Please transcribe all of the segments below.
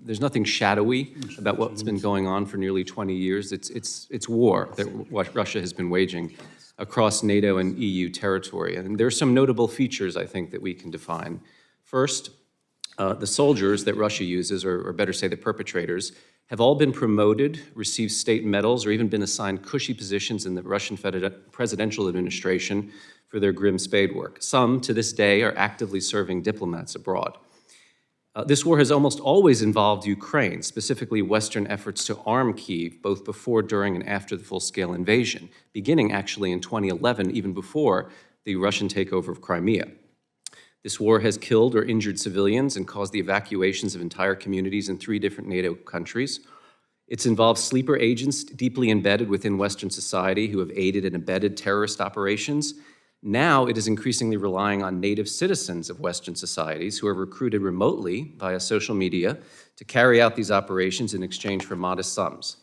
there's nothing shadowy about what's been going on for nearly 20 years. It's war that Russia has been waging across NATO and EU territory. And there are some notable features, I think, that we can define. First, the soldiers that Russia uses, or better say the perpetrators, have all been promoted, received state medals, or even been assigned cushy positions in the Russian presidential administration for their grim spade work. Some, to this day, are actively serving diplomats abroad. This war has almost always involved Ukraine, specifically Western efforts to arm Kyiv, both before, during, and after the full-scale invasion, beginning actually in 2011, even before the Russian takeover of Crimea. This war has killed or injured civilians and caused the evacuations of entire communities in 3 different NATO countries. It's involved sleeper agents deeply embedded within Western society who have aided and abetted terrorist operations. Now it is increasingly relying on native citizens of Western societies who are recruited remotely via social media to carry out these operations in exchange for modest sums.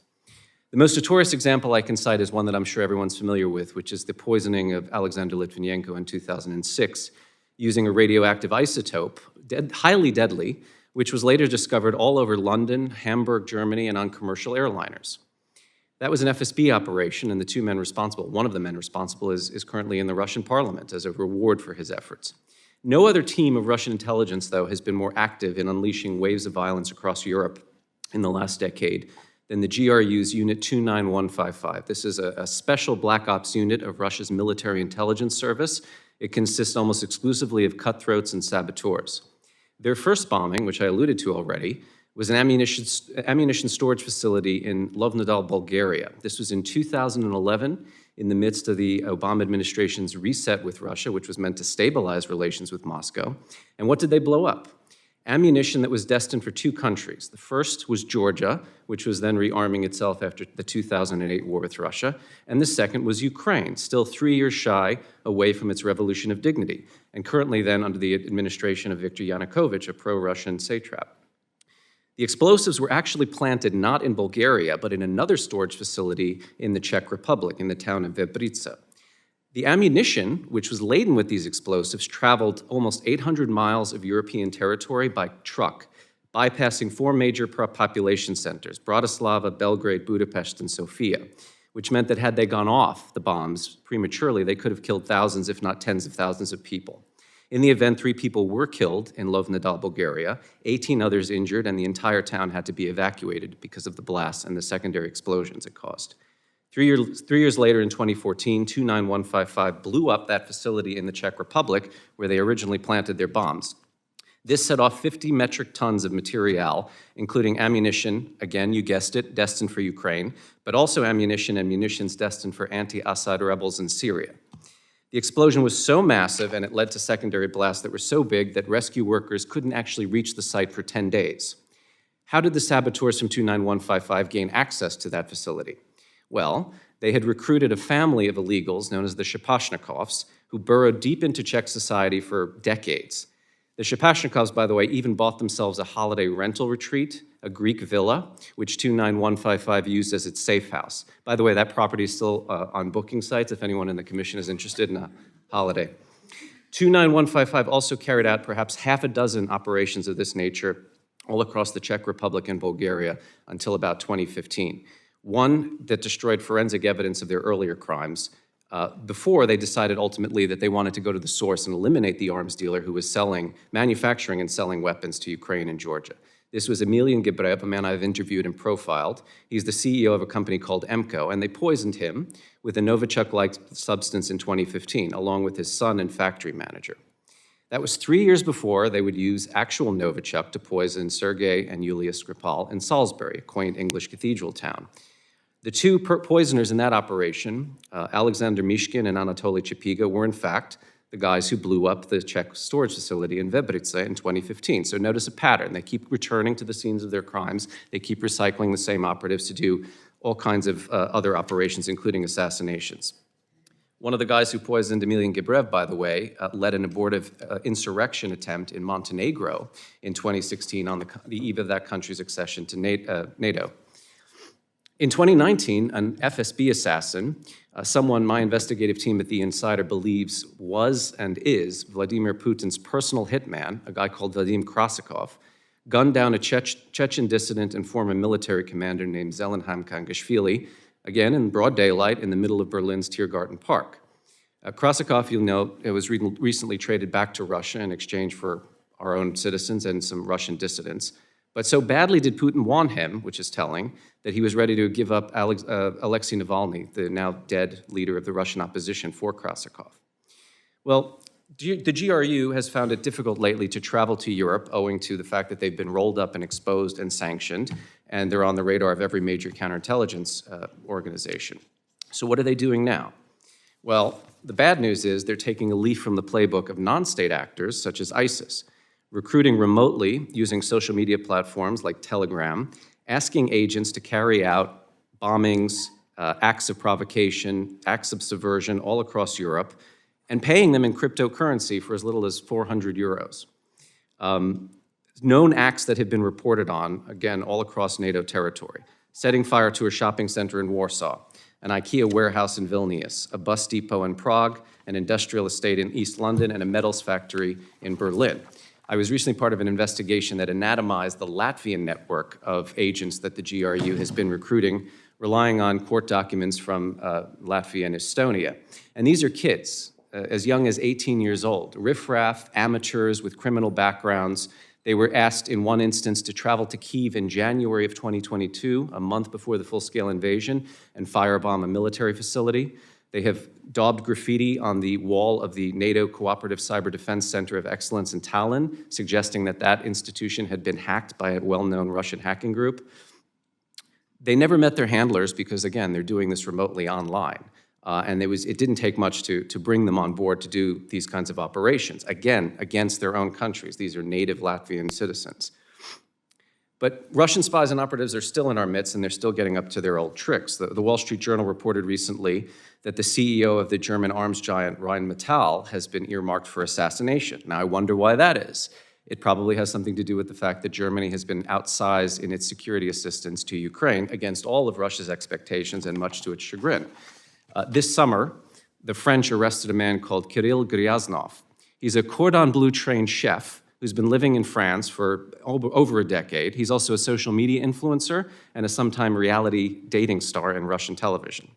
The most notorious example I can cite is one that I'm sure everyone's familiar with, which is the poisoning of Alexander Litvinenko in 2006 using a radioactive isotope, highly deadly, which was later discovered all over London, Hamburg, Germany, and on commercial airliners. That was an FSB operation, and the 2 men responsible, one of the men responsible, is currently in the Russian parliament as a reward for his efforts. No other team of Russian intelligence, though, has been more active in unleashing waves of violence across Europe in the last decade than the GRU's Unit 29155. This is a special black ops unit of Russia's military intelligence service. It consists almost exclusively of cutthroats and saboteurs. Their first bombing, which I alluded to already, was an ammunition storage facility in Lovnodal, Bulgaria. This was in 2011, in the midst of the Obama administration's reset with Russia, which was meant to stabilize relations with Moscow. And what did they blow up? Ammunition that was destined for 2 countries. The first was Georgia, which was then rearming itself after the 2008 war with Russia. And the second was Ukraine, still 3 years shy away from its revolution of dignity, and currently then under the administration of Viktor Yanukovych, a pro-Russian satrap. The explosives were actually planted not in Bulgaria, but in another storage facility in the Czech Republic, in the town of Vebrica. The ammunition, which was laden with these explosives, traveled almost 800 miles of European territory by truck, bypassing 4 major population centers, Bratislava, Belgrade, Budapest, and Sofia, which meant that had they gone off the bombs prematurely, they could have killed thousands, if not tens of thousands of people. In the event, 3 people were killed in Lovnodal, Bulgaria, 18 others injured, and the entire town had to be evacuated because of the blasts and the secondary explosions it caused. 3 years later, in 2014, 29155 blew up that facility in the Czech Republic where they originally planted their bombs. This set off 50 metric tons of material, including ammunition, again, you guessed it, destined for Ukraine, but also ammunition and munitions destined for anti-Assad rebels in Syria. The explosion was so massive and it led to secondary blasts that were so big that rescue workers couldn't actually reach the site for 10 days. How did the saboteurs from 29155 gain access to that facility? Well, they had recruited a family of illegals known as the Shapashnikovs, who burrowed deep into Czech society for decades. The Shapashnikovs, by the way, even bought themselves a holiday rental retreat, a Greek villa, which 29155 used as its safe house. By the way, that property is still on booking sites if anyone in the commission is interested in a holiday. 29155 also carried out perhaps half a dozen operations of this nature all across the Czech Republic and Bulgaria until about 2015. One that destroyed forensic evidence of their earlier crimes before they decided ultimately that they wanted to go to the source and eliminate the arms dealer who was manufacturing and selling weapons to Ukraine and Georgia. This was Emilian Gebrev, a man I've interviewed and profiled. He's the CEO of a company called EMCO, and they poisoned him with a Novichok-like substance in 2015, along with his son and factory manager. That was 3 years before they would use actual Novichok to poison Sergei and Yulia Skripal in Salisbury, a quaint English cathedral town. The 2 poisoners in that operation, Alexander Mishkin and Anatoly Chepiga, were in fact the guys who blew up the Czech storage facility in Vebrica in 2015. So notice a pattern. They keep returning to the scenes of their crimes. They keep recycling the same operatives to do all kinds of other operations, including assassinations. One of the guys who poisoned Emilian Gebrev, by the way, led an abortive insurrection attempt in Montenegro in 2016 on the eve of that country's accession to NATO. In 2019, an FSB assassin, someone my investigative team at The Insider believes was and is Vladimir Putin's personal hitman, a guy called Vladim Krasikov, gunned down a Chechen dissident and former military commander named Zelenheim Kangashvili, again in broad daylight in the middle of Berlin's Tiergarten Park. Krasikov, you'll note, it was recently traded back to Russia in exchange for our own citizens and some Russian dissidents. But so badly did Putin want him, which is telling, that he was ready to give up Alexei Navalny, the now dead leader of the Russian opposition, for Krasikov. Well, the GRU has found it difficult lately to travel to Europe owing to the fact that they've been rolled up and exposed and sanctioned, and they're on the radar of every major counterintelligence organization. So what are they doing now? Well, the bad news is they're taking a leaf from the playbook of non-state actors such as ISIS, recruiting remotely using social media platforms like Telegram, asking agents to carry out bombings, acts of provocation, acts of subversion all across Europe, and paying them in cryptocurrency for as little as 400 euros. Known acts that have been reported on, again, all across NATO territory: setting fire to a shopping center in Warsaw, an IKEA warehouse in Vilnius, a bus depot in Prague, an industrial estate in East London, and a metals factory in Berlin. I was recently part of an investigation that anatomized the Latvian network of agents that the GRU has been recruiting, relying on court documents from Latvia and Estonia. And these are kids, as young as 18 years old, riffraff, amateurs with criminal backgrounds. They were asked in one instance to travel to Kyiv in January of 2022, a month before the full-scale invasion, and firebomb a military facility. They have daubed graffiti on the wall of the NATO Cooperative Cyber Defense Center of Excellence in Tallinn, suggesting that that institution had been hacked by a well-known Russian hacking group. They never met their handlers because, again, they're doing this remotely online. And it didn't take much to bring them on board to do these kinds of operations, again, against their own countries. These are native Latvian citizens. But Russian spies and operatives are still in our midst, and they're still getting up to their old tricks. The Wall Street Journal reported recently that the CEO of the German arms giant Rheinmetall has been earmarked for assassination. Now, I wonder why that is. It probably has something to do with the fact that Germany has been outsized in its security assistance to Ukraine against all of Russia's expectations and much to its chagrin. This summer, the French arrested a man called Kirill Gryaznov. He's a cordon bleu trained chef who's been living in France for over a decade. He's also a social media influencer and a sometime reality dating star in Russian television.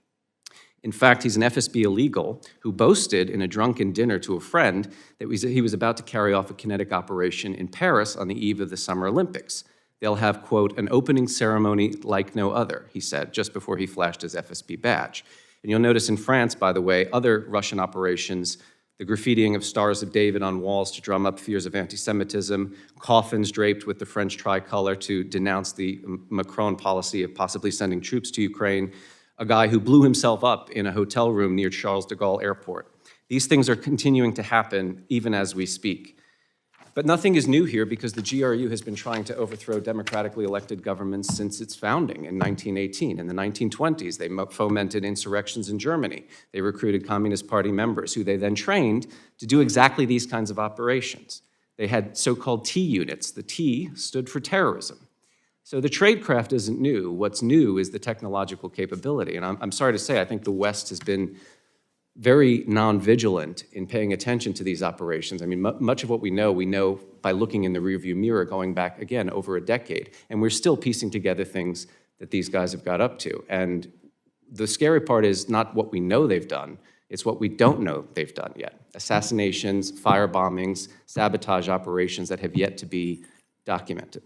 In fact, he's an FSB illegal who boasted in a drunken dinner to a friend that he was about to carry off a kinetic operation in Paris on the eve of the Summer Olympics. They'll have, quote, an opening ceremony like no other, he said, just before he flashed his FSB badge. And you'll notice in France, by the way, other Russian operations, the graffitiing of Stars of David on walls to drum up fears of anti-Semitism, coffins draped with the French tricolor to denounce the Macron policy of possibly sending troops to Ukraine, a guy who blew himself up in a hotel room near Charles de Gaulle Airport. These things are continuing to happen even as we speak. But nothing is new here because the GRU has been trying to overthrow democratically elected governments since its founding in 1918. In the 1920s, they fomented insurrections in Germany. They recruited Communist Party members who they then trained to do exactly these kinds of operations. They had so-called T units. The T stood for terrorism. So the tradecraft isn't new. What's new is the technological capability. And I'm sorry to say, I think the West has been very non-vigilant in paying attention to these operations. I mean, much of what we know by looking in the rearview mirror going back, again, over a decade. And we're still piecing together things that these guys have got up to. And the scary part is not what we know they've done, it's what we don't know they've done yet. Assassinations, fire bombings, sabotage operations that have yet to be documented.